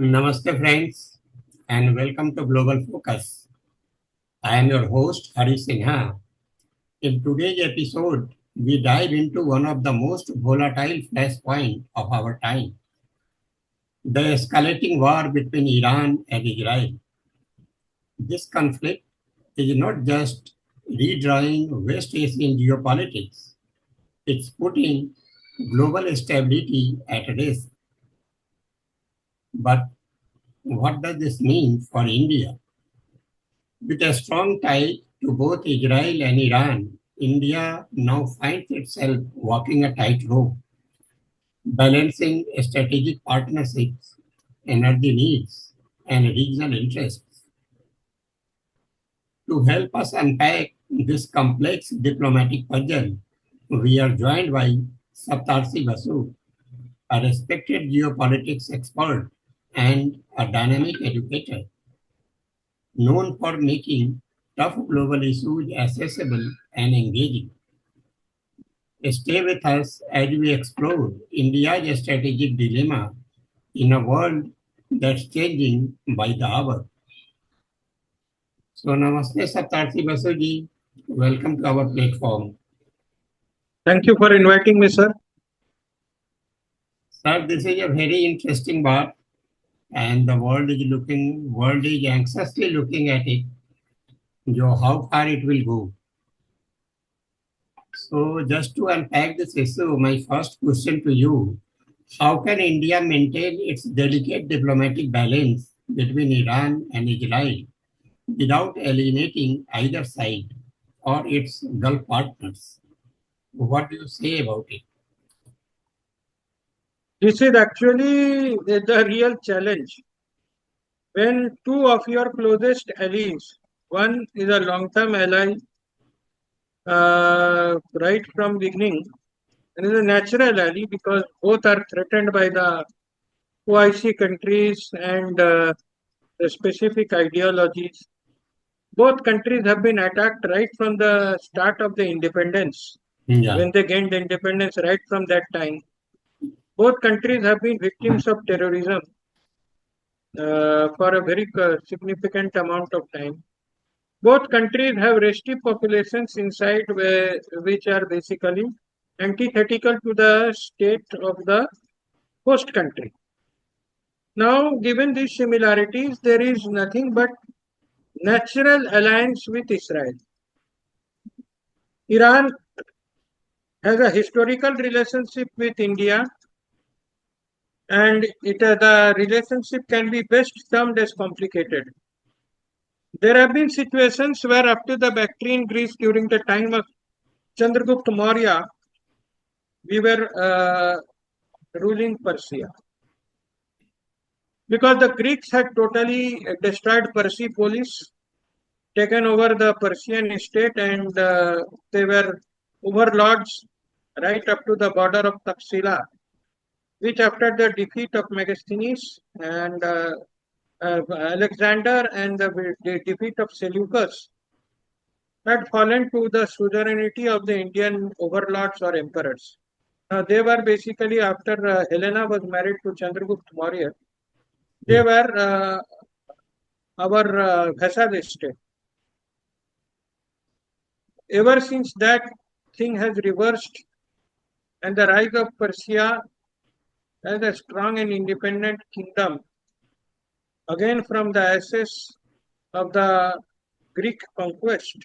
Namaste, friends, and welcome to Global Focus. I am your host, Hari Sinha. In today's episode, we dive into one of the most volatile flashpoints of our time, the escalating war between Iran and Israel. This conflict is not just redrawing West Asian geopolitics, it's putting global stability at risk. But what does this mean for India? With a strong tie to both Israel and Iran, India now finds itself walking a tightrope, balancing strategic partnerships, energy needs, and regional interests. To help us unpack this complex diplomatic puzzle, we are joined by Saptarshi Basu, a respected geopolitics expert and a dynamic educator, known for making tough global issues accessible and engaging. Stay with us as we explore India's strategic dilemma in a world that's changing by the hour. So, Namaste Saptarshi Basuji. Welcome to our platform. Thank you for inviting me, sir. Sir, this is a very interesting part, and the world is anxiously looking at it, how far it will go. So, just to unpack this issue, my first question to you: how can India maintain its delicate diplomatic balance between Iran and Israel without alienating either side or its Gulf partners? What do you say about it? This is actually the real challenge. When two of your closest allies, one is a long-term ally right from beginning, and is a natural ally because both are threatened by the OIC countries and the specific ideologies. Both countries have been attacked right from the start of the independence. Yeah. When they gained the independence, right from that time, both countries have been victims of terrorism for a very significant amount of time. Both countries have restive populations inside which are basically antithetical to the state of the host country. Now, given these similarities, there is nothing but natural alliance with Israel. Iran has a historical relationship with India, and the relationship can be best termed as complicated. There have been situations where after the Bactrian Greece during the time of Chandragupta Maurya, we were ruling Persia. Because the Greeks had totally destroyed Persepolis, taken over the Persian state, and they were overlords right up to the border of Taxila, which after the defeat of Megasthenes and Alexander and the defeat of Seleucus had fallen to the suzerainty of the Indian overlords or emperors. They were basically, after Helena was married to Chandragupta Maurya, they were our vassal state. Ever since that thing has reversed, and the rise of Persia as a strong and independent kingdom, again from the ashes of the Greek conquest,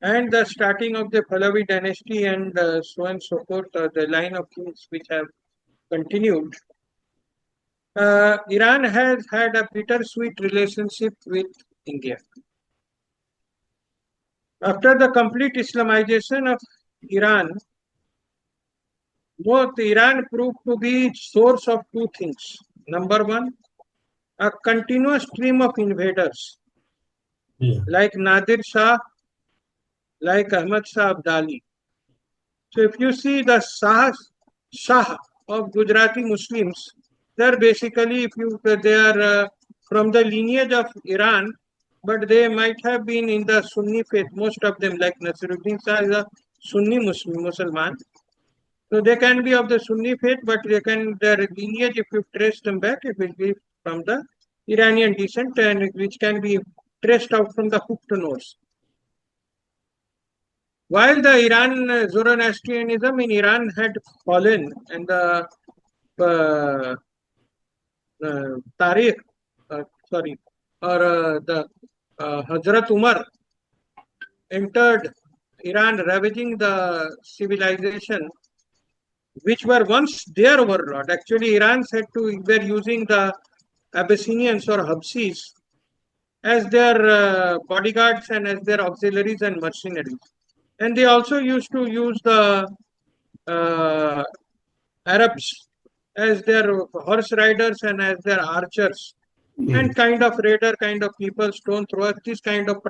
and the starting of the Pahlavi dynasty and so on and so forth, the line of kings which have continued. Iran has had a bittersweet relationship with India. After the complete Islamization of Iran, both Iran proved to be source of two things. Number one, a continuous stream of invaders like Nadir Shah, like Ahmad Shah Abdali. So if you see the Shah of Gujarati Muslims, they're basically, they are from the lineage of Iran, but they might have been in the Sunni faith. Most of them, like Nasiruddin Shah, is a Sunni Muslim. So they can be of the Sunni faith, but their lineage, if you trace them back, it will be from the Iranian descent, and which can be traced out from the hooked nose. While the Zoroastrianism in Iran had fallen, and the Tariq, sorry, or the Hazrat Umar entered Iran, ravaging the civilization which were once their overlord. Actually, Iran said to were using the Abyssinians or Habsis as their bodyguards and as their auxiliaries and mercenaries. And they also used to use the uh, Arabs as their horse riders and as their archers and kind of raider kind of people, stone throwers. This kind of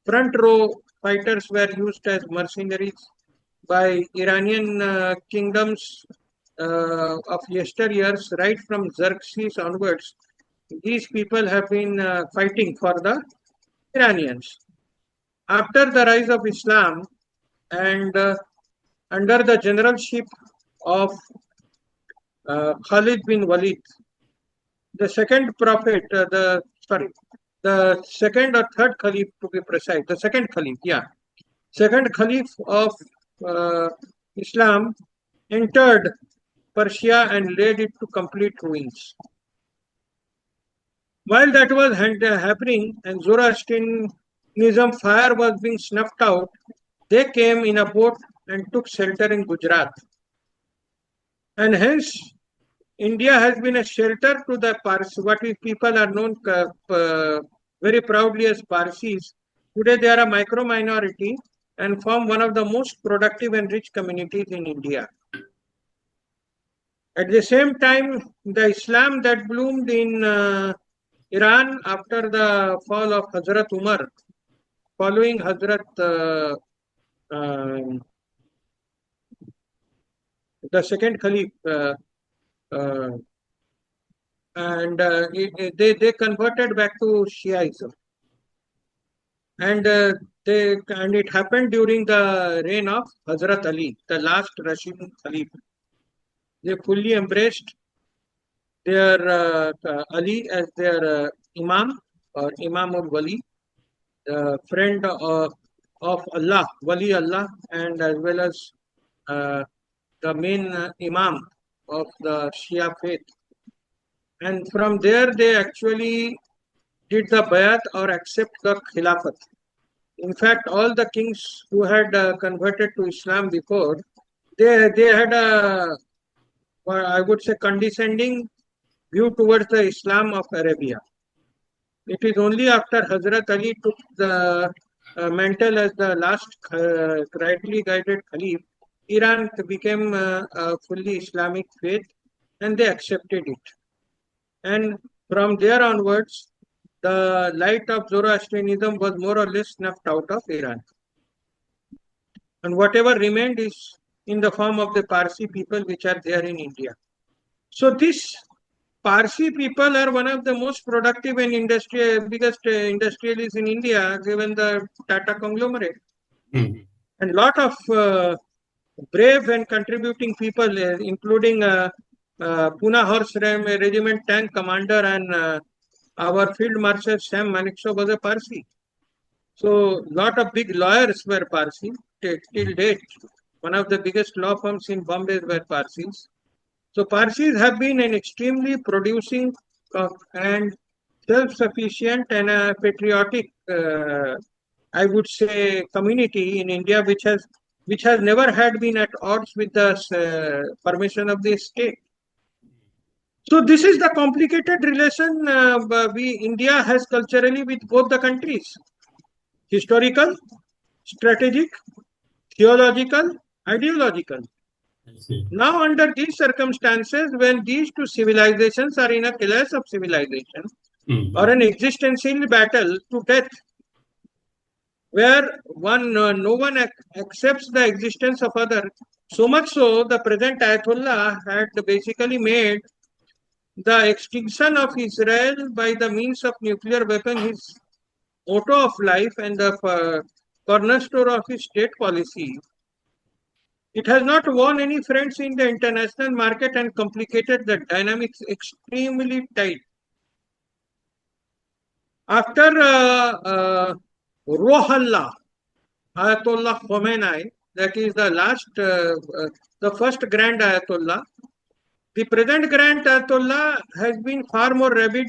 front row fighters were used as mercenaries by Iranian kingdoms of yesteryears, right from Xerxes onwards. These people have been fighting for the Iranians. After the rise of Islam and under the generalship of Khalid bin Walid, the second prophet, the second or third caliph to be precise, the second caliph, yeah, second caliph of uh, Islam entered Persia and laid it to complete ruins. While that was happening and Zoroastrianism fire was being snuffed out, they came in a boat and took shelter in Gujarat. And hence, India has been a shelter to the Parsi, what we people are known very proudly as Parsis. Today, they are a micro minority and form one of the most productive and rich communities in India. At the same time, the Islam that bloomed in Iran after the fall of Hazrat Umar, following Hazrat the second Caliph, and they converted back to Shiaism, and it happened during the reign of Hazrat Ali, the last Rashidun Caliph. They fully embraced their Ali as their Imam or Imam of Wali, friend of Allah, Wali Allah, and as well as the main Imam of the Shia faith. And from there, they actually did the bayat or accept the Khilafat. In fact, all the kings who had converted to Islam before, they had a, I would say, condescending view towards the Islam of Arabia. It is only after Hazrat Ali took the mantle as the last rightly guided Caliph, Iran became a fully Islamic faith and they accepted it. And from there onwards, the light of Zoroastrianism was more or less snuffed out of Iran. And whatever remained is in the form of the Parsi people which are there in India. So this Parsi people are one of the most productive and biggest industrialists in India, given the Tata conglomerate. And lot of brave and contributing people, including Pune Horse Regiment tank commander and our field marshal Sam Manekshaw was a Parsi. So lot of big lawyers were Parsi till date. One of the biggest law firms in Bombay were Parsis. So Parsis have been an extremely producing and self-sufficient and a patriotic, I would say, community in India, which has never had been at odds with the permission of the state. So this is the complicated relation India has culturally with both the countries: historical, strategic, theological, ideological. Now, under these circumstances, when these two civilizations are in a clash of civilization or an existential battle to death, where no one accepts the existence of other, so much so the present Ayatollah had basically made the extinction of Israel by the means of nuclear weapon his motto of life and the cornerstone of his state policy. It has not won any friends in the international market and complicated the dynamics extremely tight. After Rohallah, Ayatollah Khomeini, that is the first Grand Ayatollah. The present Grand Ayatollah has been far more rabid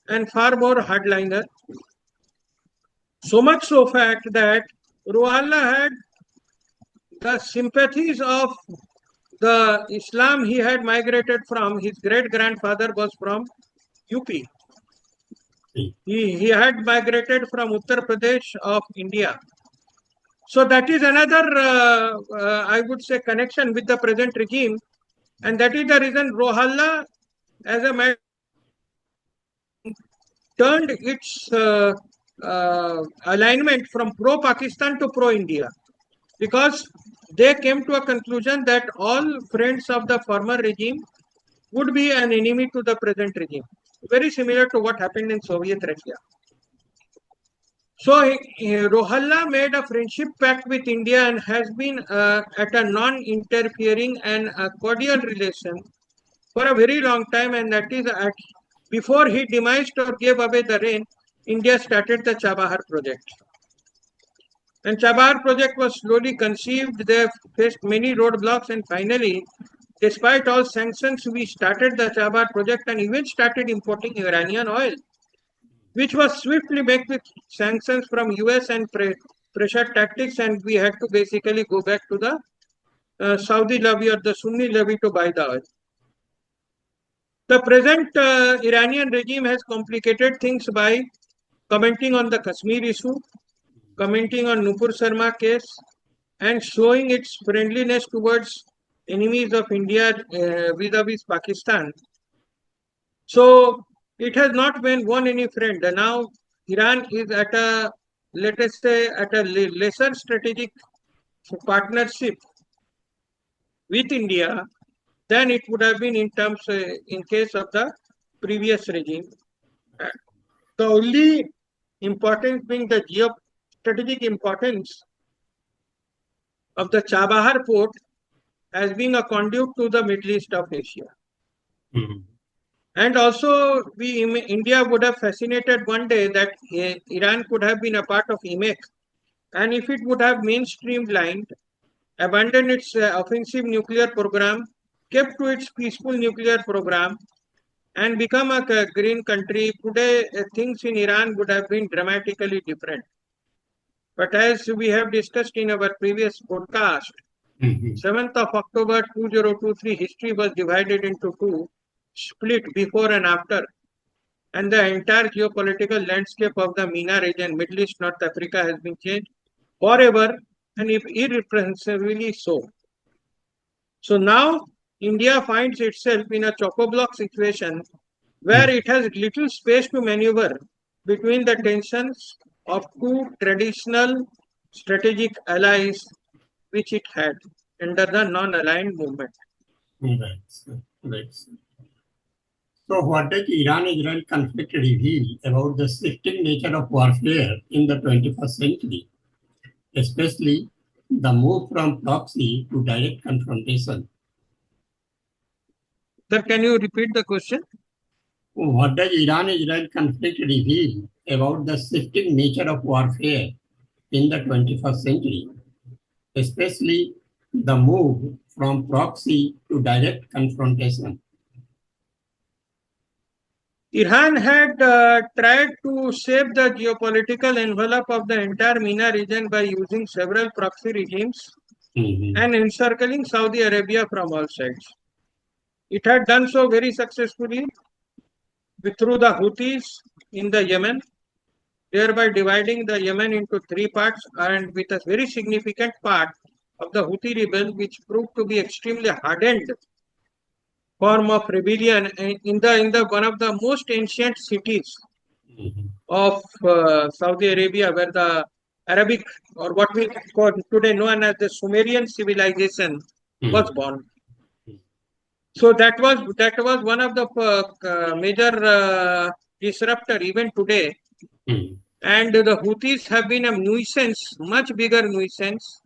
and far more hardliner. So much so fact that Rohallah had the sympathies of the Islam he had migrated from. His great grandfather was from UP. He had migrated from Uttar Pradesh of India. So that is another, I would say, connection with the present regime. And that is the reason Rohalla, as a matter, turned its alignment from pro-Pakistan to pro-India. Because they came to a conclusion that all friends of the former regime would be an enemy to the present regime. Very similar to what happened in Soviet Russia. So Rohalla made a friendship pact with India and has been at a non-interfering and a cordial relation for a very long time. And that is before he demised or gave away the reign, India started the Chabahar project. And Chabahar project was slowly conceived. They faced many roadblocks, and finally, despite all sanctions, we started the Chabahar project and even started importing Iranian oil, which was swiftly met with sanctions from US and pressure tactics, and we had to basically go back to the Saudi levy or the Sunni levy to buy the oil. The present Iranian regime has complicated things by commenting on the Kashmir issue, commenting on Nupur Sharma case, and showing its friendliness towards enemies of India vis-a-vis Pakistan. So it has not won any friend. And now Iran is at a, let us say, at a lesser strategic partnership with India than it would have been in terms, in case of the previous regime. The only importance being the geostrategic importance of the Chabahar port as being a conduit to the Middle East of Asia. Mm-hmm. And also, India would have fascinated one day that Iran could have been a part of IMEC. And if it would have mainstreamed, abandoned its offensive nuclear program, kept to its peaceful nuclear program, and become a green country, today things in Iran would have been dramatically different. But as we have discussed in our previous podcast, 7th of October 2023, history was divided into two, split before and after, and the entire geopolitical landscape of the MENA region, Middle East, North Africa, has been changed forever and irrepressibly so. So now India finds itself in a chock-a-block situation where it has little space to maneuver between the tensions of two traditional strategic allies which it had under the non-aligned movement. Right. So what does Iran-Israel conflict reveal about the shifting nature of warfare in the 21st century, especially the move from proxy to direct confrontation? Sir, can you repeat the question? What does Iran-Israel conflict reveal about the shifting nature of warfare in the 21st century, especially the move from proxy to direct confrontation? Iran had tried to shape the geopolitical envelope of the entire MENA region by using several proxy regimes and encircling Saudi Arabia from all sides. It had done so very successfully through the Houthis in the Yemen, thereby dividing the Yemen into three parts, and with a very significant part of the Houthi rebel, which proved to be extremely hardened form of rebellion in the one of the most ancient cities of Saudi Arabia, where the Arabic, or what we call today known as the Sumerian civilization, was born. So that was one of the major disruptor even today. And the Houthis have been a nuisance, much bigger nuisance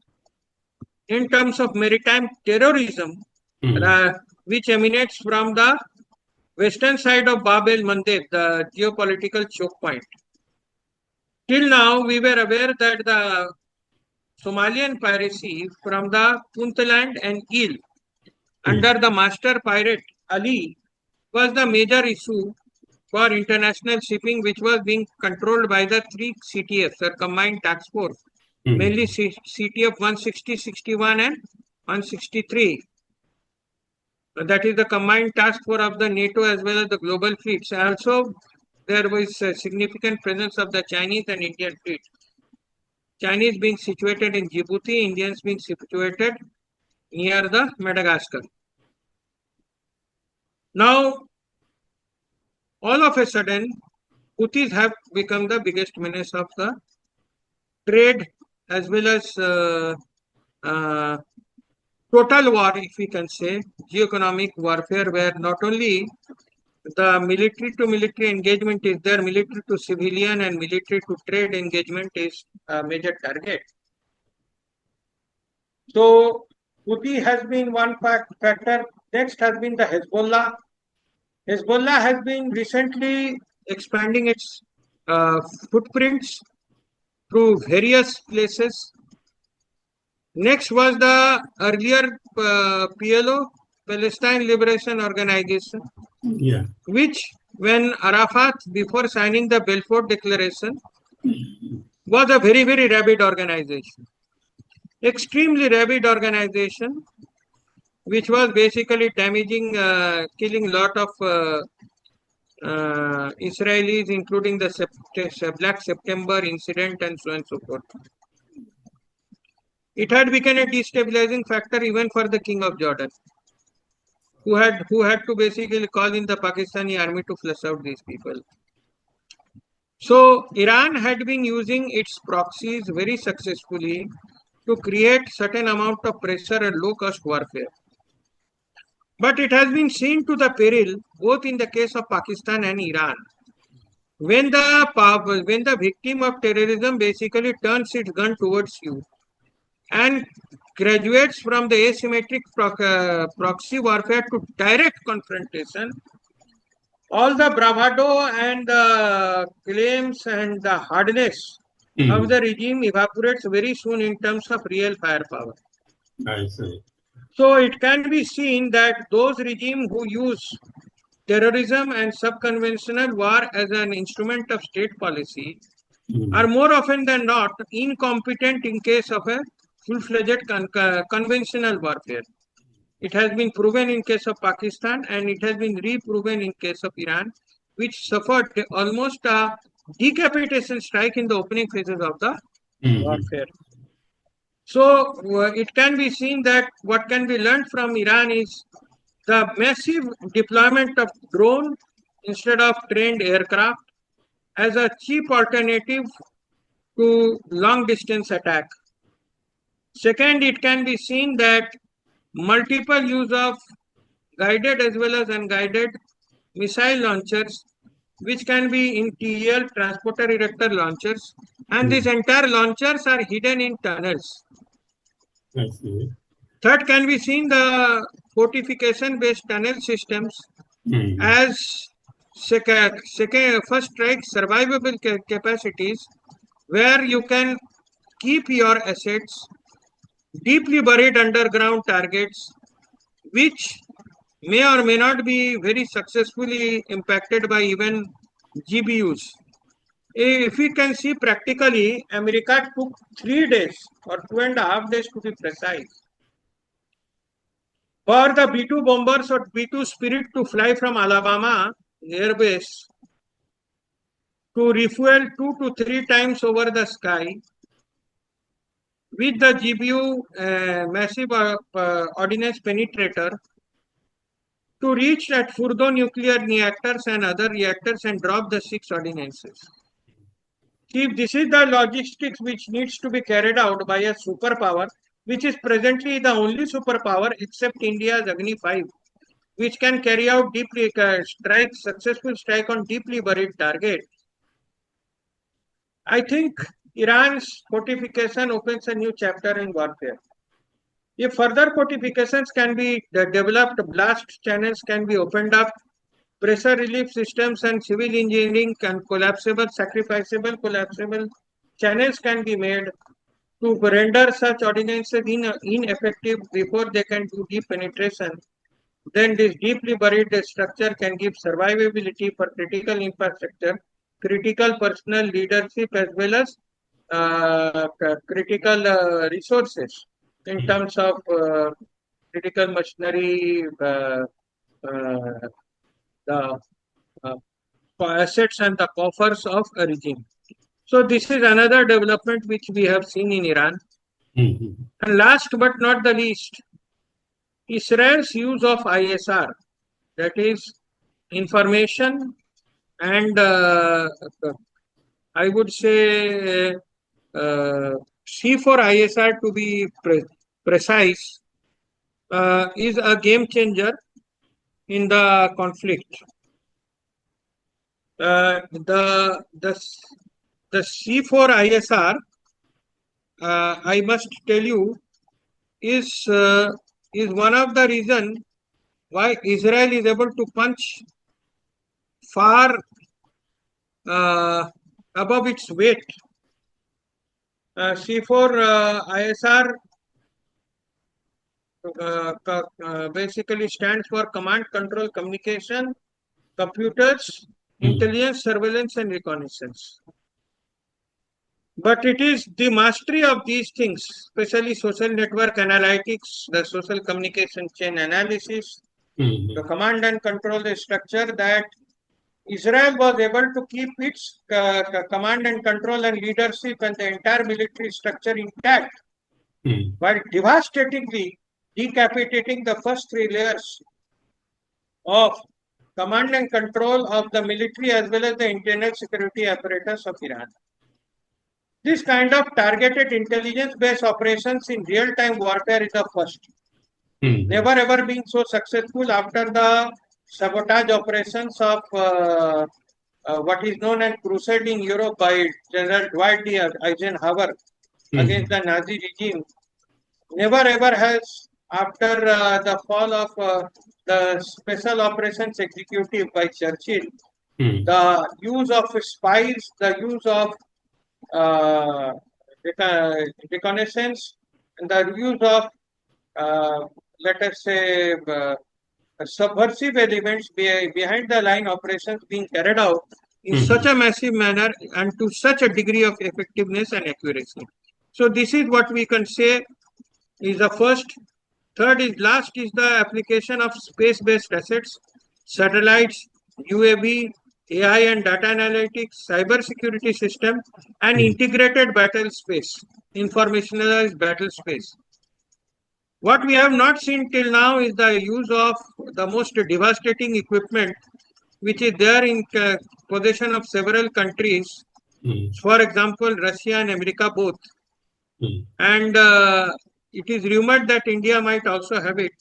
in terms of maritime terrorism, which emanates from the western side of Bab el Mandeb, the geopolitical choke point. Till now, we were aware that the Somalian piracy from the Puntland and Eel under the master pirate Ali was the major issue for international shipping, which was being controlled by the three CTFs, or Combined Task Force, mainly CTF 160, 61 and 163. That is the Combined Task Force of the NATO as well as the global fleets. Also, there was a significant presence of the Chinese and Indian fleets. Chinese being situated in Djibouti, Indians being situated near the Madagascar. Now, all of a sudden, Houthis have become the biggest menace of the trade as well as total war, if we can say, geo-economic warfare, where not only the military to military engagement is there, military to civilian and military to trade engagement is a major target. So, Houthi has been one factor. Next has been the Hezbollah. Hezbollah has been recently expanding its footprints through various places. Next was the earlier PLO, Palestine Liberation Organization, which when Arafat, before signing the Balfour Declaration, was a very, very rabid organization. Extremely rabid organization, which was basically damaging, killing a lot of Israelis, including the Black September incident and so on and so forth. It had become a destabilizing factor even for the King of Jordan, who had to basically call in the Pakistani army to flush out these people. So Iran had been using its proxies very successfully to create certain amount of pressure and low-cost warfare. But it has been seen to the peril, both in the case of Pakistan and Iran, when the victim of terrorism basically turns its gun towards you and graduates from the asymmetric proxy warfare to direct confrontation, all the bravado and the claims and the hardness of the regime evaporates very soon in terms of real firepower. I see. So it can be seen that those regimes who use terrorism and subconventional war as an instrument of state policy are more often than not incompetent in case of a full-fledged conventional warfare. It has been proven in case of Pakistan and it has been reproven in case of Iran, which suffered almost a decapitation strike in the opening phases of the warfare. So it can be seen that what can be learned from Iran is the massive deployment of drone instead of trained aircraft as a cheap alternative to long distance attack. Second, it can be seen that multiple use of guided as well as unguided missile launchers, which can be in TL transporter erector launchers, and these entire launchers are hidden in tunnels. I see. Third, can be seen the fortification based tunnel systems as first strike survivable capacities, where you can keep your assets deeply buried underground targets, which may or may not be very successfully impacted by even GBUs. If we can see practically, America took 3 days or 2.5 days to be precise for the B-2 bombers or B-2 Spirit to fly from Alabama Air Base to refuel 2 to 3 times over the sky with the GBU massive ordnance penetrator to reach at Furdo nuclear reactors and other reactors and drop the 6 ordinances. If this is the logistics which needs to be carried out by a superpower, which is presently the only superpower except India's Agni 5, which can carry out deeply successful strike on deeply buried target. I think Iran's fortification opens a new chapter in warfare. If further fortifications can be developed, blast channels can be opened up, pressure relief systems and civil engineering can sacrificable collapsible channels can be made to render such ordinances ineffective before they can do deep penetration. Then this deeply buried structure can give survivability for critical infrastructure, critical personal leadership, as well as critical resources in terms of critical machinery, the uh, assets and the coffers of a regime. So this is another development which we have seen in Iran. And last but not the least, Israel's use of ISR, that is information and I would say C4ISR to be precise, is a game changer in the conflict. The C4ISR, I must tell you, is one of the reason why Israel is able to punch far above its weight. C4ISR basically stands for command, control, communication, computers, intelligence, surveillance, and reconnaissance. But it is the mastery of these things, especially social network analytics, the social communication chain analysis, the command and control structure, that Israel was able to keep its command and control and leadership and the entire military structure intact, while devastatingly decapitating the first three layers of command and control of the military as well as the internal security apparatus of Iran. This kind of targeted intelligence-based operations in real-time warfare is the first. Never ever been so successful after the sabotage operations of what is known as Crusade in Europe by General Dwight D. Eisenhower against the Nazi regime. Never ever has, after the fall of the Special Operations Executive by Churchill, the use of spies, the use of reconnaissance, and the use of, let us say, subversive elements behind the line operations being carried out in such a massive manner and to such a degree of effectiveness and accuracy. So this is what we can say is the first. Third is last is the application of space-based assets, satellites, UAV, AI and data analytics, cyber security system, and integrated battle space, informationalized battle space. What we have not seen till now is the use of the most devastating equipment which is there in possession of several countries, for example, Russia and America both. And it is rumored that India might also have it.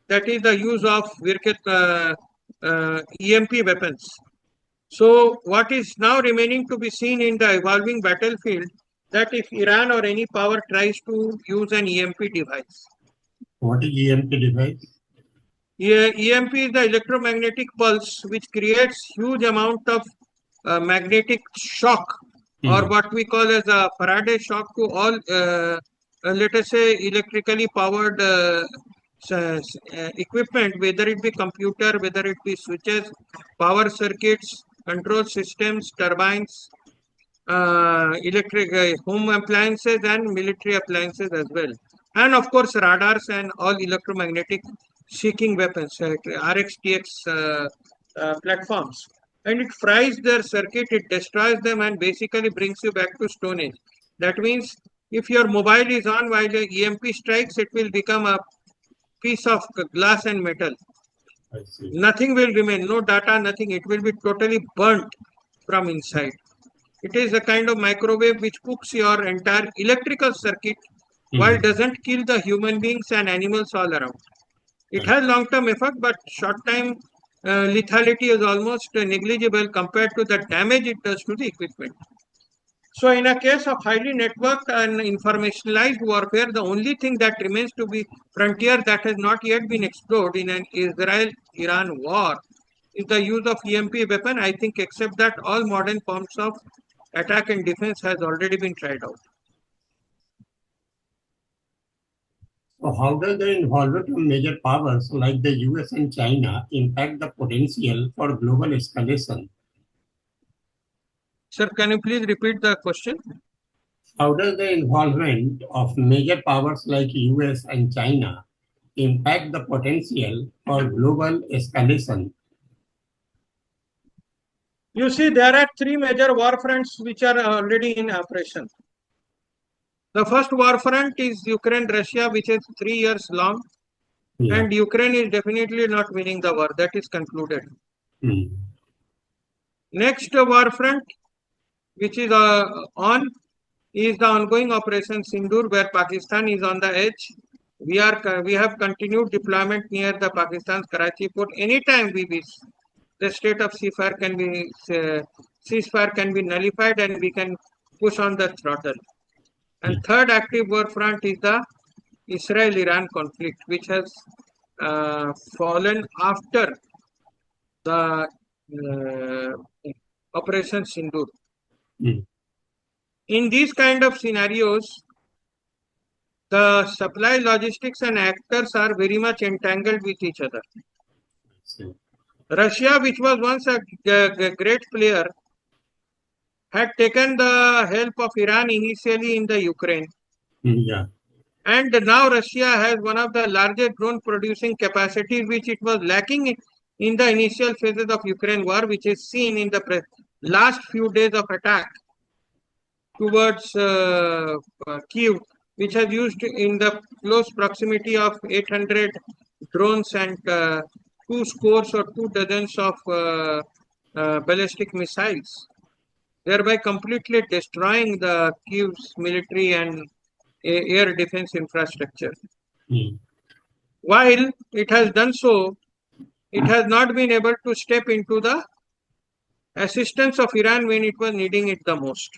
That is the use of EMP weapons. So what is now remaining to be seen in the evolving battlefield, that if Iran or any power tries to use an EMP device. What is EMP device? EMP is the electromagnetic pulse which creates huge amount of magnetic shock, or what we call as a Faraday shock to all, let us say, electrically powered equipment, whether it be computer, whether it be switches, power circuits, control systems, turbines, electric home appliances and military appliances as well. And of course, radars and all electromagnetic seeking weapons, RXTX platforms. And it fries their circuit, it destroys them and basically brings you back to Stone Age. That means if your mobile is on while the EMP strikes, it will become a piece of glass and metal. Nothing will remain, no data, nothing. It will be totally burnt from inside. It is a kind of microwave which cooks your entire electrical circuit while doesn't kill the human beings and animals all around. It has long-term effect, but short-time lethality is almost negligible compared to the damage it does to the equipment. So in a case of highly networked and informationalized warfare, the only thing that remains to be frontier that has not yet been explored in an Israel-Iran war is the use of EMP weapon. I think except that all modern forms of attack and defense has already been tried out. So how does the involvement of major powers like the US and China impact the potential for global escalation? Sir, can you please repeat the question? How does the involvement of major powers like US and China impact the potential for global escalation? You see, there are three major war fronts which are already in operation. The first war front is Ukraine-Russia, which is 3 years long, Yeah. and Ukraine is definitely not winning the war. That is concluded. Mm. Next war front, which is on, is the ongoing Operation Sindoor, where Pakistan is on the edge. We have continued deployment near the Pakistan's Karachi port. Anytime we wish, the state of ceasefire can be nullified, and we can push on the throttle. And third active war front is the Israel-Iran conflict, which has fallen after the Operation Sindoor. Mm. In these kind of scenarios, the supply logistics and actors are very much entangled with each other. So, Russia, which was once a great player, had taken the help of Iran initially in the Ukraine. yeah. And now Russia has one of the largest drone producing capacities, which it was lacking in the initial phases of Ukraine war, which is seen in the last few days of attack towards Kiev, which has used in the close proximity of 800 drones and 2 scores or 2 dozens of ballistic missiles, thereby completely destroying the Kiev's military and air defense infrastructure. Mm. While it has done so, it has not been able to step into the assistance of Iran when it was needing it the most.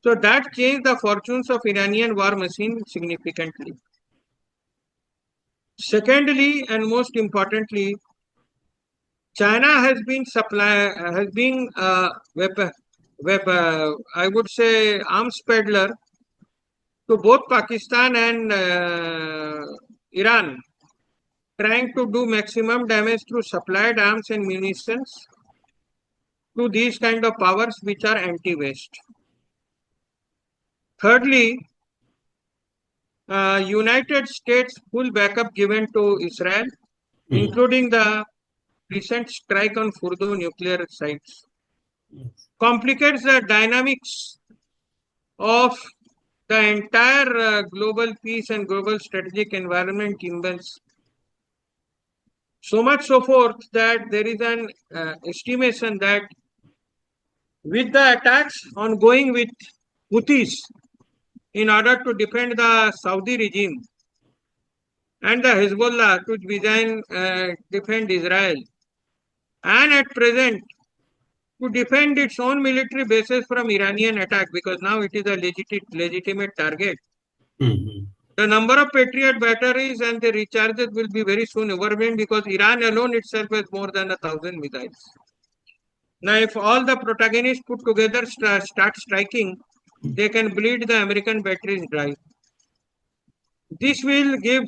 So that changed the fortunes of Iranian war machine significantly. Secondly, and most importantly, China has been I would say arms peddler to both Pakistan and Iran, trying to do maximum damage through supplied arms and munitions to these kind of powers which are anti-West. Thirdly, United States full backup given to Israel, including the recent strike on Fordo nuclear sites, complicates the dynamics of the entire global peace and global strategic environment imbalance. So much so forth that there is an estimation that with the attacks ongoing with Houthis in order to defend the Saudi regime and the Hezbollah to defend Israel, and at present to defend its own military bases from Iranian attack, because now it is a legitimate target. Mm-hmm. The number of Patriot batteries and the recharges will be very soon overwhelmed, because Iran alone itself has more than 1,000 missiles. Now, if all the protagonists put together start striking, they can bleed the American batteries dry. This will give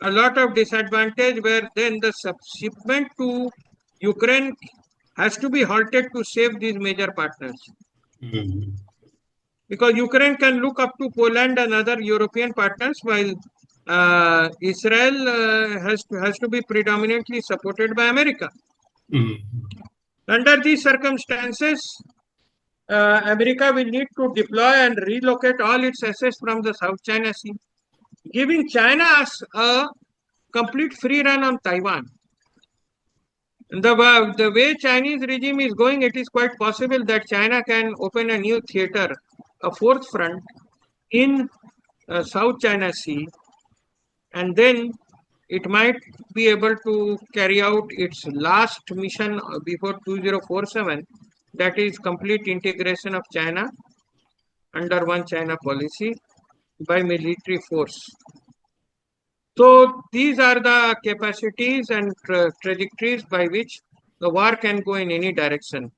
a lot of disadvantage, where then the shipment to Ukraine has to be halted to save these major partners. Mm-hmm. Because Ukraine can look up to Poland and other European partners, while Israel has to be predominantly supported by America. Mm-hmm. Under these circumstances, America will need to deploy and relocate all its assets from the South China Sea, giving China a complete free run on Taiwan. The way Chinese regime is going, it is quite possible that China can open a new theater, a fourth front in South China Sea, and then it might be able to carry out its last mission before 2047, that is complete integration of China under one China policy by military force. So these are the capacities and trajectories by which the war can go in any direction.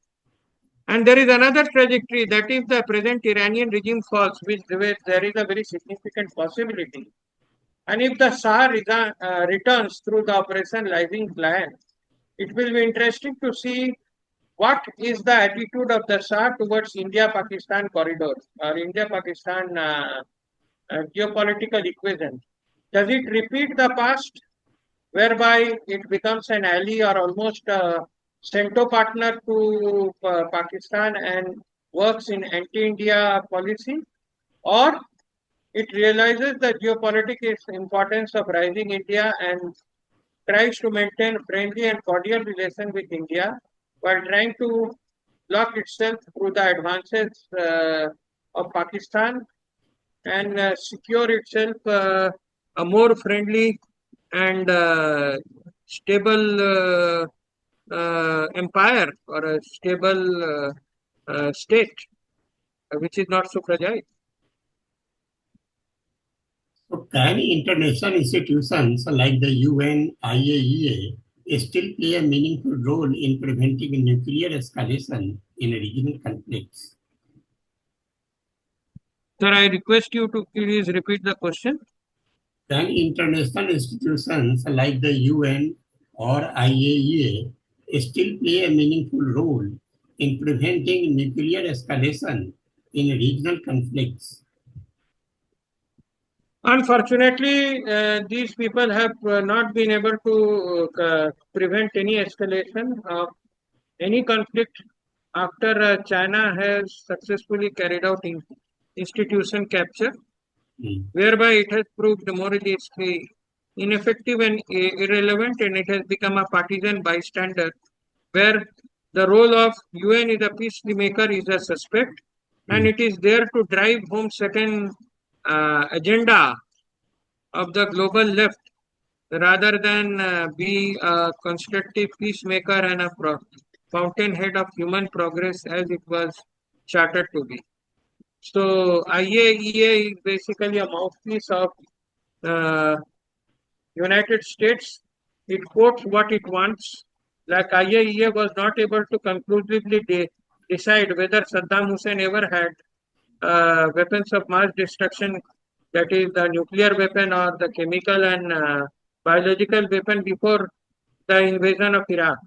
And there is another trajectory that if the present Iranian regime falls, which there is a very significant possibility. And if the Shah returns through the Operation Living Plan, it will be interesting to see what is the attitude of the Shah towards India-Pakistan corridor or India-Pakistan geopolitical equation. Does it repeat the past, whereby it becomes an ally or almost a cento partner to Pakistan and works in anti-India policy, or it realizes the geopolitics importance of rising India and tries to maintain friendly and cordial relation with India while trying to block itself through the advances of Pakistan and secure itself a more friendly and stable empire or a stable state, which is not so fragile. So can international institutions like the UN, IAEA still play a meaningful role in preventing nuclear escalation in regional conflicts? Sir, I request you to please repeat the question. Can international institutions like the UN or IAEA still play a meaningful role in preventing nuclear escalation in regional conflicts? Unfortunately, these people have not been able to prevent any escalation of any conflict after China has successfully carried out institution capture, whereby it has proved morally ineffective and irrelevant, and it has become a partisan bystander, where the role of UN is a peacemaker is a suspect, and it is there to drive home certain agenda of the global left rather than be a constructive peacemaker and a fountainhead of human progress as it was chartered to be. So IAEA is basically a mouthpiece of uh, United States. It quotes what it wants. Like IAEA was not able to conclusively decide whether Saddam Hussein ever had weapons of mass destruction, that is the nuclear weapon or the chemical and biological weapon before the invasion of Iraq.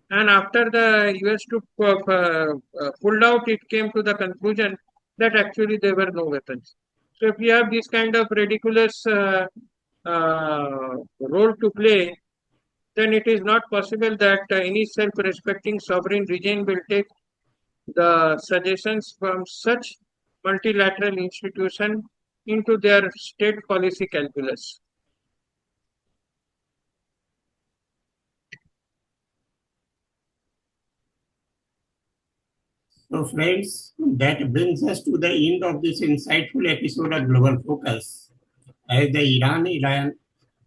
And after the US took, pulled out, it came to the conclusion that actually there were no weapons. So if you have this kind of ridiculous role to play, then it is not possible that any self-respecting sovereign regime will take the suggestions from such multilateral institution into their state policy calculus. So, friends, that brings us to the end of this insightful episode of Global Focus. As the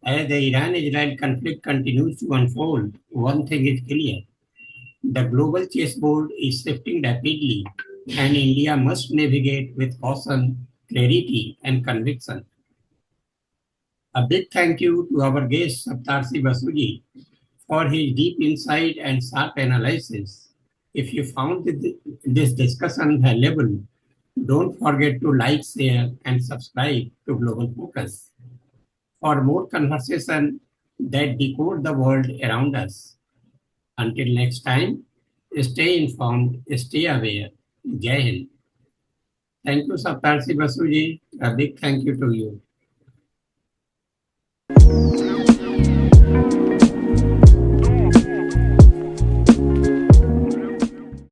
Iran-Israel conflict continues to unfold, one thing is clear: the global chessboard is shifting rapidly, and India must navigate with caution, clarity, and conviction. A big thank you to our guest Saptarshi Basu for his deep insight and sharp analysis. If you found this discussion valuable, don't forget to like, share, and subscribe to Global Focus for more conversation that decode the world around us. Until next time, stay informed, stay aware. Jai Hind. Thank you, Saptarshi Basu. A big thank you to you.